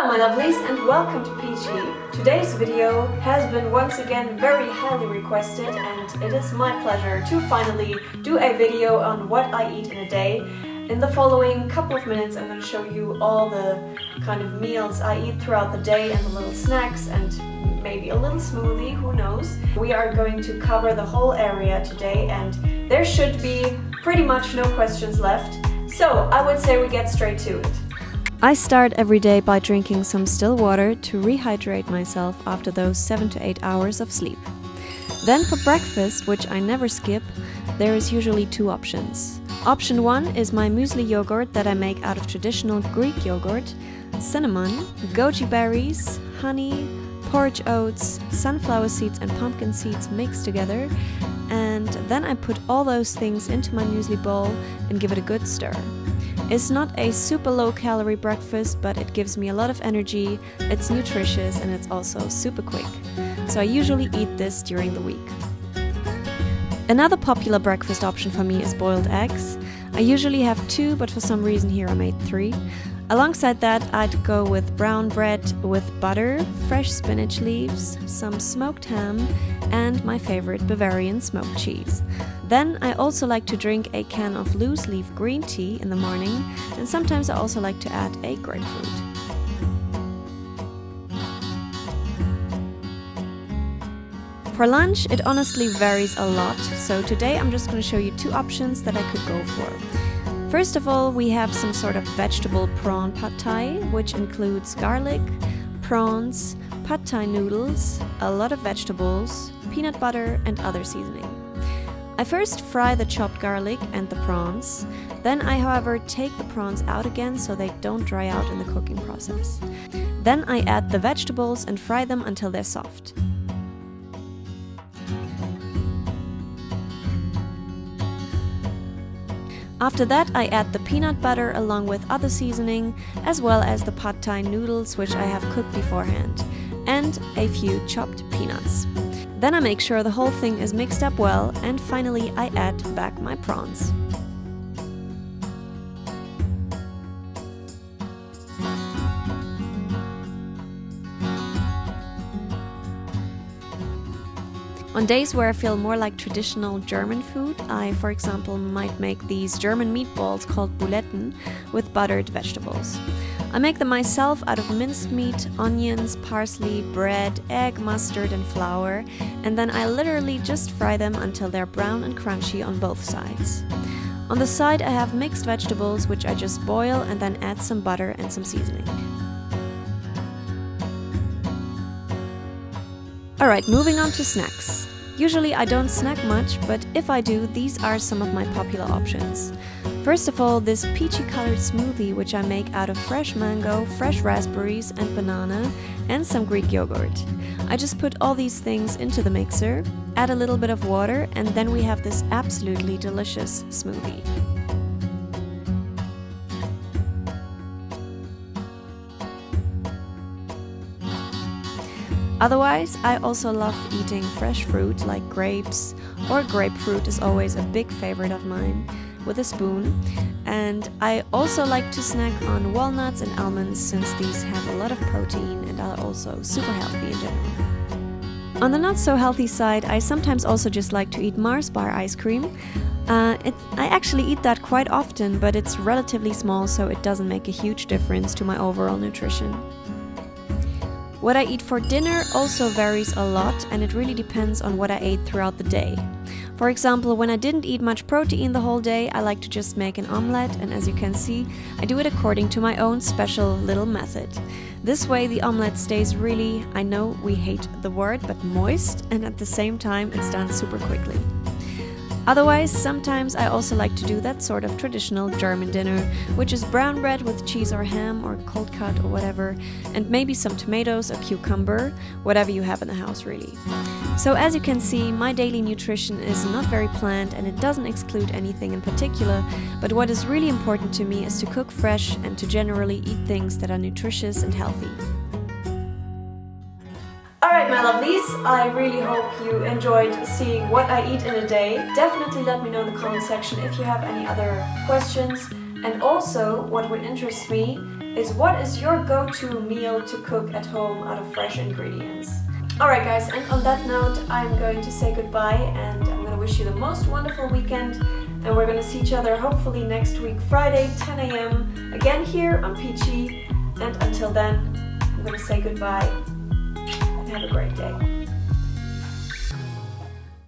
Hello my lovelies and welcome to Peachy. Today's video has been once again very highly requested and it is my pleasure to finally do a video on what I eat in a day. In the following couple of minutes I'm going to show you all the kind of meals I eat throughout the day and the little snacks and maybe a little smoothie, who knows. We are going to cover the whole area today and there should be pretty much no questions left. So I would say we get straight to it. I start every day by drinking some still water to rehydrate myself after those 7 to 8 hours of sleep. Then for breakfast, which I never skip, there is usually two options. Option 1 is my muesli yogurt that I make out of traditional Greek yogurt, cinnamon, goji berries, honey, porridge oats, sunflower seeds and pumpkin seeds mixed together, and then I put all those things into my muesli bowl and give it a good stir. It's not a super low-calorie breakfast, but it gives me a lot of energy, it's nutritious, and it's also super quick. So I usually eat this during the week. Another popular breakfast option for me is boiled eggs. I usually have 2, but for some reason here I made 3. Alongside that, I'd go with brown bread with butter, fresh spinach leaves, some smoked ham, and my favorite Bavarian smoked cheese. Then I also like to drink a can of loose leaf green tea in the morning, and sometimes I also like to add a grapefruit. For lunch, it honestly varies a lot, so today I'm just going to show you 2 options that I could go for. First of all, we have some sort of vegetable prawn pad thai, which includes garlic, prawns, pad thai noodles, a lot of vegetables, peanut butter, and other seasoning. I first fry the chopped garlic and the prawns, then I however take the prawns out again so they don't dry out in the cooking process. Then I add the vegetables and fry them until they're soft. After that I add the peanut butter along with other seasoning, as well as the pad thai noodles which I have cooked beforehand, and a few chopped peanuts. Then I make sure the whole thing is mixed up well, and finally I add back my prawns. On days where I feel more like traditional German food, I, for example, might make these German meatballs called Buletten with buttered vegetables. I make them myself out of minced meat, onions, parsley, bread, egg, mustard and flour, and then I literally just fry them until they're brown and crunchy on both sides. On the side I have mixed vegetables which I just boil and then add some butter and some seasoning. Alright, moving on to snacks. Usually I don't snack much, but if I do, these are some of my popular options. First of all, this peachy colored smoothie which I make out of fresh mango, fresh raspberries and banana and some Greek yogurt. I just put all these things into the mixer, add a little bit of water, and then we have this absolutely delicious smoothie. Otherwise, I also love eating fresh fruit like grapes, or grapefruit is always a big favorite of mine, with a spoon. And I also like to snack on walnuts and almonds since these have a lot of protein and are also super healthy in general. On the not so healthy side, I sometimes also just like to eat Mars bar ice cream. I actually eat that quite often, but it's relatively small so it doesn't make a huge difference to my overall nutrition. What I eat for dinner also varies a lot, and it really depends on what I ate throughout the day. For example, when I didn't eat much protein the whole day, I like to just make an omelette, and as you can see, I do it according to my own special little method. This way the omelette stays really, I know we hate the word, but moist, and at the same time it's done super quickly. Otherwise, sometimes I also like to do that sort of traditional German dinner, which is brown bread with cheese or ham or cold cut or whatever, and maybe some tomatoes or cucumber, whatever you have in the house really. So as you can see, my daily nutrition is not very planned and it doesn't exclude anything in particular, but what is really important to me is to cook fresh and to generally eat things that are nutritious and healthy. Alright my lovelies, I really hope you enjoyed seeing what I eat in a day. Definitely let me know in the comment section if you have any other questions, and also what would interest me is what is your go-to meal to cook at home out of fresh ingredients? Alright guys, and on that note I'm going to say goodbye and I'm going to wish you the most wonderful weekend, and we're going to see each other hopefully next week Friday 10 AM again here on Peachy, and until then I'm going to say goodbye and have a great day.